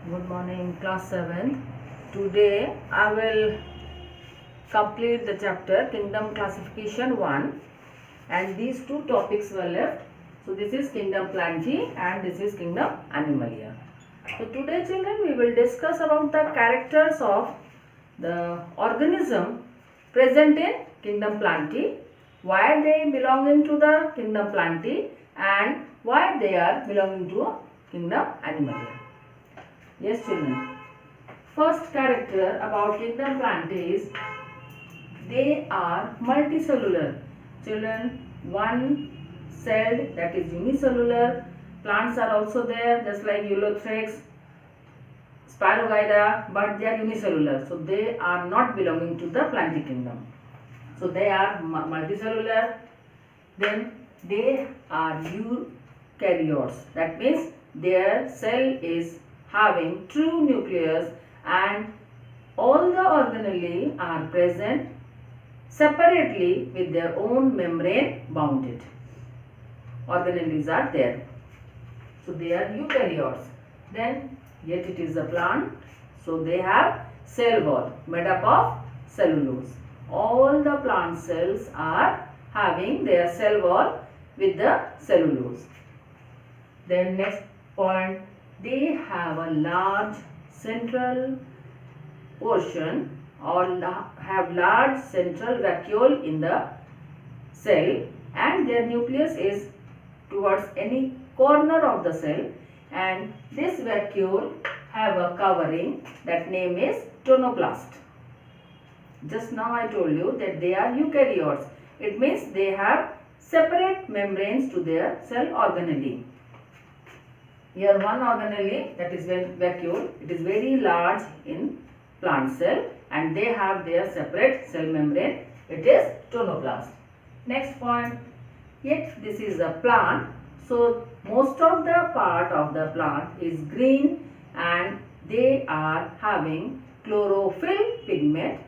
Good morning, class 7. Today I will complete the chapter Kingdom Classification 1, and these two topics were left. So this is Kingdom Plantae and this is Kingdom Animalia. So today, children, we will discuss about the characters of the organism present in Kingdom Plantae, why they belong into the Kingdom Plantae and why they are belonging to Kingdom Animalia. Yes, children. First character about Kingdom Plantae is they are multicellular. Children, one celled, that is unicellular. Plants are also there, just like Eulothrix, Spirogyra, but they are unicellular. So they are not belonging to the Plantae kingdom. So they are multicellular. Then they are eukaryotes. That means their cell is having true nucleus and all the organelles are present separately with their own membrane bounded. Organelles are there. So they are eukaryotes. Then yet it is a plant. So they have cell wall made up of cellulose. All the plant cells are having their cell wall with the cellulose. Then next point, they have a large central portion or have large central vacuole in the cell, and their nucleus is towards any corner of the cell, and this vacuole have a covering, that name is tonoplast. Just now I told you that they are eukaryotes. It means they have separate membranes to their cell organelle. Here one organelle, that is vacuole, it is very large in plant cell and they have their separate cell membrane. It is tonoplast. Next point, yet this is a plant. So most of the part of the plant is green and they are having chlorophyll pigment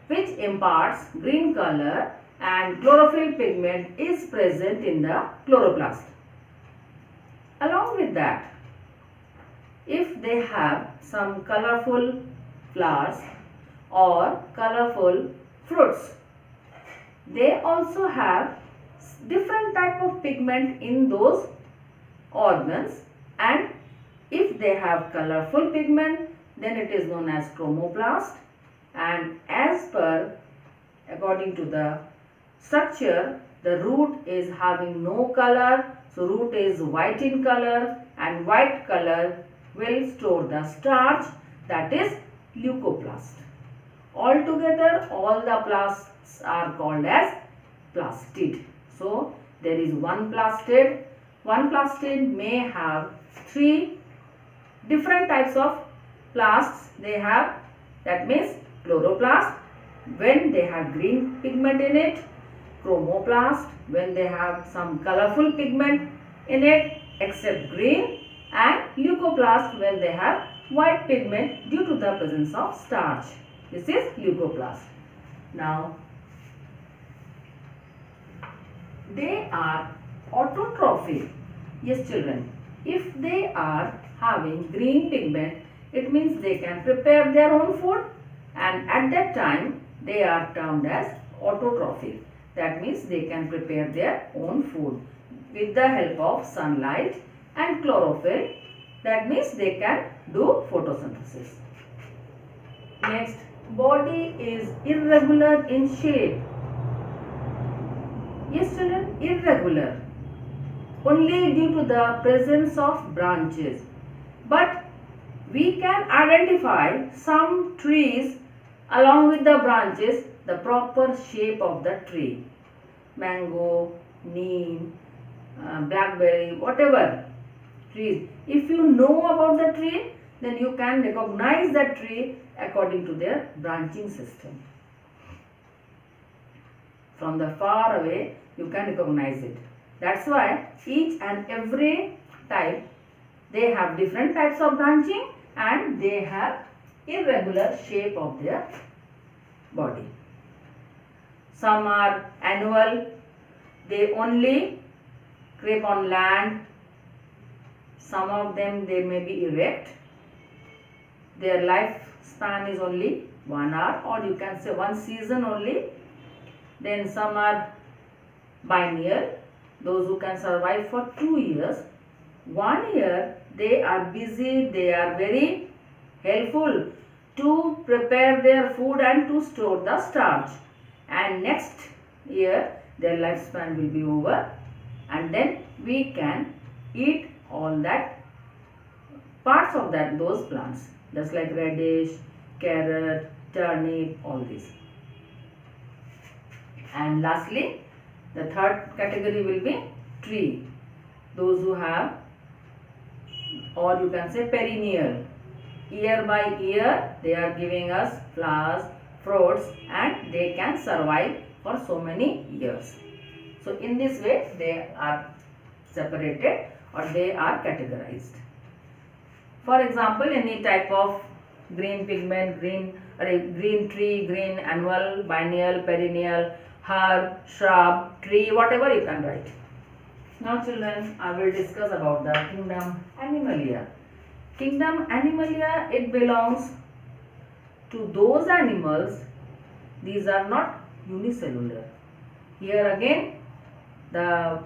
which imparts green color, and chlorophyll pigment is present in the chloroplast. Along with that, if they have some colorful flowers or colorful fruits, they also have different type of pigment in those organs, and if they have colorful pigment, then it is known as chromoplast, and as per according to the structure, the root is having no color, so root is white in color, and white color will store the starch, that is leucoplast. Altogether all the plasts are called as plastid. So there is one plastid. One plastid may have three different types of plasts they have, that means chloroplast when they have green pigment in it, chromoplast when they have some colorful pigment in it except green, and leucoplast when they have white pigment due to the presence of starch. This is leucoplast. Now they are autotrophic. Yes, children, if they are having green pigment, it means they can prepare their own food, and at that time they are termed as autotrophic. That means they can prepare their own food with the help of sunlight and chlorophyll. That means they can do photosynthesis. Next, body is irregular in shape. Yes, children, irregular only due to the presence of branches. But we can identify some trees along with the branches, the proper shape of the tree. Mango, neem, blackberry, whatever trees. If you know about the tree, then you can recognize that tree according to their branching system. From the far away, you can recognize it. That's why each and every type, they have different types of branching and they have irregular shape of their body. Some are annual, they only creep on land. Some of them they may be erect, their lifespan is only 1 hour, or you can say one season only. Then some are biennial, those who can survive for 2 years. 1 year they are busy, they are very helpful to prepare their food and to store the starch, and next year their lifespan will be over, and then we can eat all that parts of those plants, just like radish, carrot, turnip, all these. And lastly, the third category will be tree, those who have, or you can say perennial, year by year they are giving us flowers, fruits, and they can survive for so many years. So in this way they are separated or they are categorized. For example, any type of green pigment, green tree, green annual, biennial, perennial, herb, shrub, tree, whatever you can write. Now children, I will discuss about the kingdom Animalia. Kingdom Animalia, it belongs to those animals, these are not unicellular. Here again, the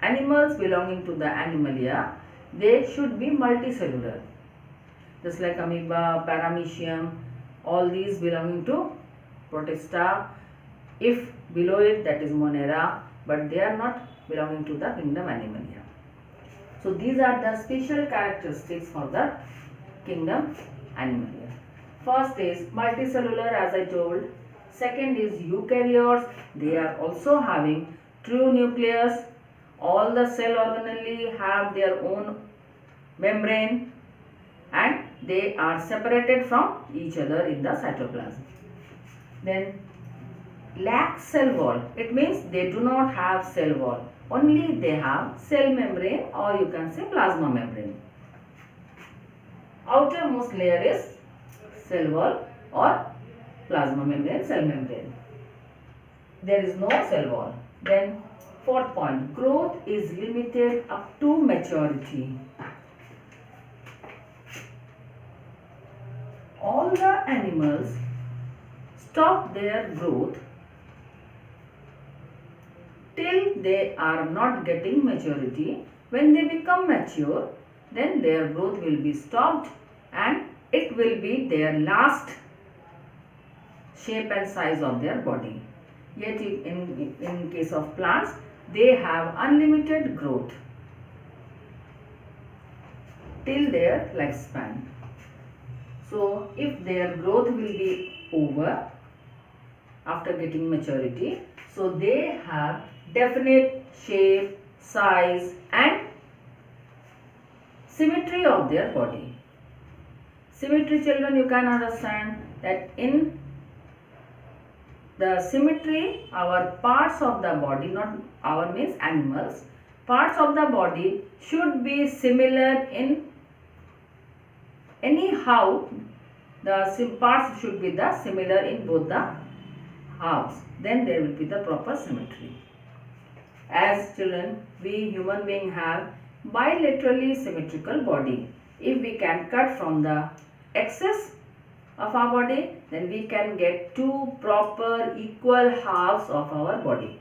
animals belonging to the Animalia, they should be multicellular. Just like amoeba, paramecium, all these belonging to Protista. If below it, that is Monera, but they are not belonging to the kingdom Animalia. So these are the special characteristics for the kingdom Animalia. First is multicellular, as I told. Second is eukaryotes. They are also having true nucleus. All the cell organelles have their own membrane and they are separated from each other in the cytoplasm. Then lack cell wall. It means they do not have cell wall. Only they have cell membrane, or you can say plasma membrane. Outermost layer is cell wall or plasma membrane, cell membrane. There is no cell wall. Then fourth point, growth is limited up to maturity. All the animals stop their growth till they are not getting maturity. When they become mature, then their growth will be stopped and it will be their last shape and size of their body. Yet in case of plants, they have unlimited growth till their lifespan. So if their growth will be over after getting maturity, so they have definite shape, size and symmetry of their body. Symmetry, children, you can understand that in the symmetry, our parts of the body, not our means animals, parts of the body should be similar in anyhow. The parts should be the similar in both the halves. Then there will be the proper symmetry. As children, we human beings have bilaterally symmetrical body. If we can cut from the excess of our body, then we can get two proper equal halves of our body.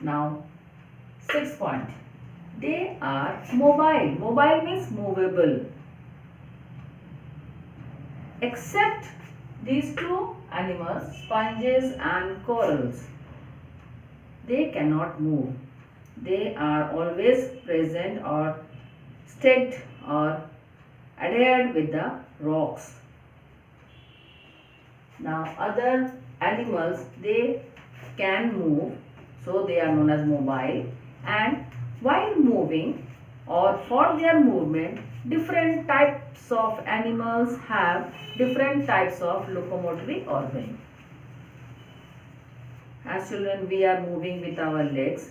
Now, sixth point, they are mobile. Mobile means movable. Except these two animals, sponges and corals, they cannot move. They are always present or staked or adhered with the rocks. Now other animals, they can move, so they are known as mobile, and while moving or for their movement, different types of animals have different types of locomotory organ. As children, we are moving with our legs.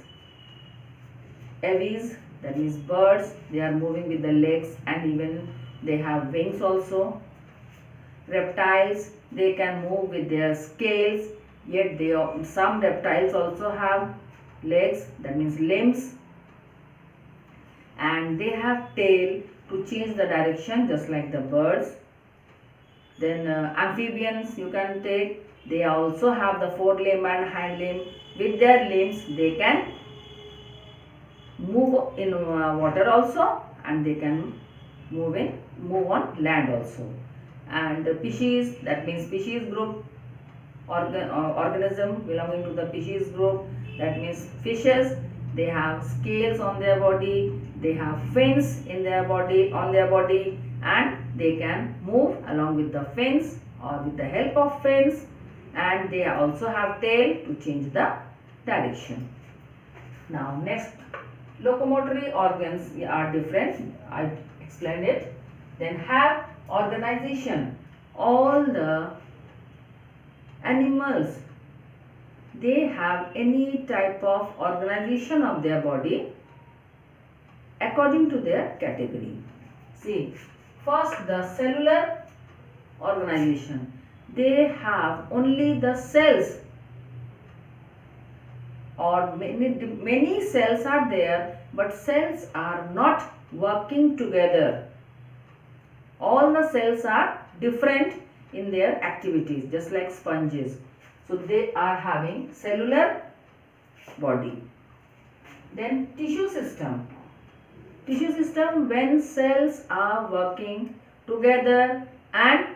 Aves, that is birds, they are moving with the legs and even they have wings also. Reptiles, they can move with their scales, yet some reptiles also have legs, that means limbs, and they have tail, to change the direction, just like the birds. Then amphibians you can take. They also have the forelimb and hind limb. With their limbs they can move in water also, and they can move on land also. And species, that means species group, organism belonging to the species group, that means fishes. They have scales on their body, they have fins in their body, and they can move along with the fins or with the help of fins, and they also have tail to change the direction. Now next, locomotory organs are different, I explained it. Then have organization. All the animals, they have any type of organization of their body according to their category. See, first the cellular organization. They have only the cells, or many cells are there, but cells are not working together. All the cells are different in their activities, just like sponges. So they are having cellular body. Then tissue system. Tissue system, when cells are working together and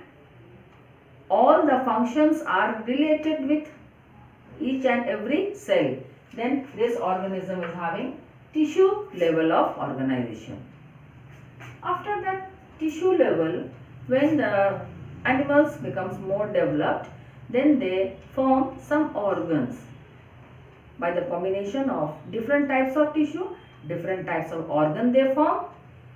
all the functions are related with each and every cell, then this organism is having tissue level of organization. After that tissue level, when the animals becomes more developed, then they form some organs by the combination of different types of tissue, different types of organ they form,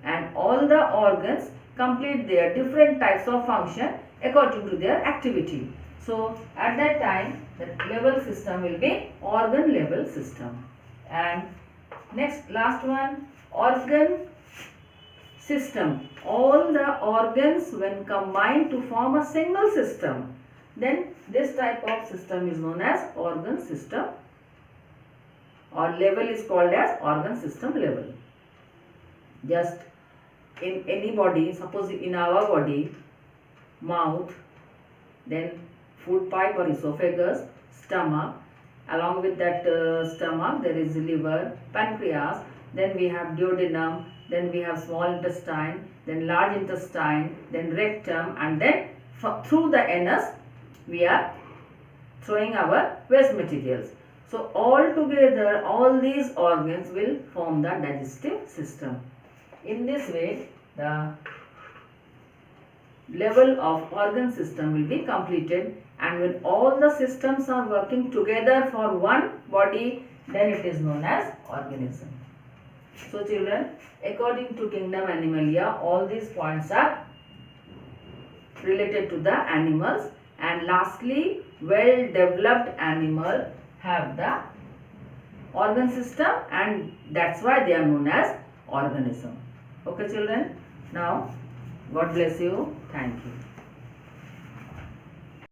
and all the organs complete their different types of function according to their activity. So at that time the level system will be organ level system. And next, last one, organ system. All the organs when combined to form a single system, then this type of system is known as organ system, or level is called as organ system level. Just in any body, suppose in our body, mouth, then food pipe or esophagus, stomach, along with that stomach there is liver, pancreas, then we have duodenum, then we have small intestine, then large intestine, then rectum, and then through the anus we are throwing our waste materials. So all together all these organs will form the digestive system. In this way the level of organ system will be completed, and when all the systems are working together for one body, then it is known as organism. So children, according to kingdom Animalia, all these points are related to the animals, and lastly, well developed animal have the organ system, and that's why they are known as organism. Okay children, now God bless you. Thank you.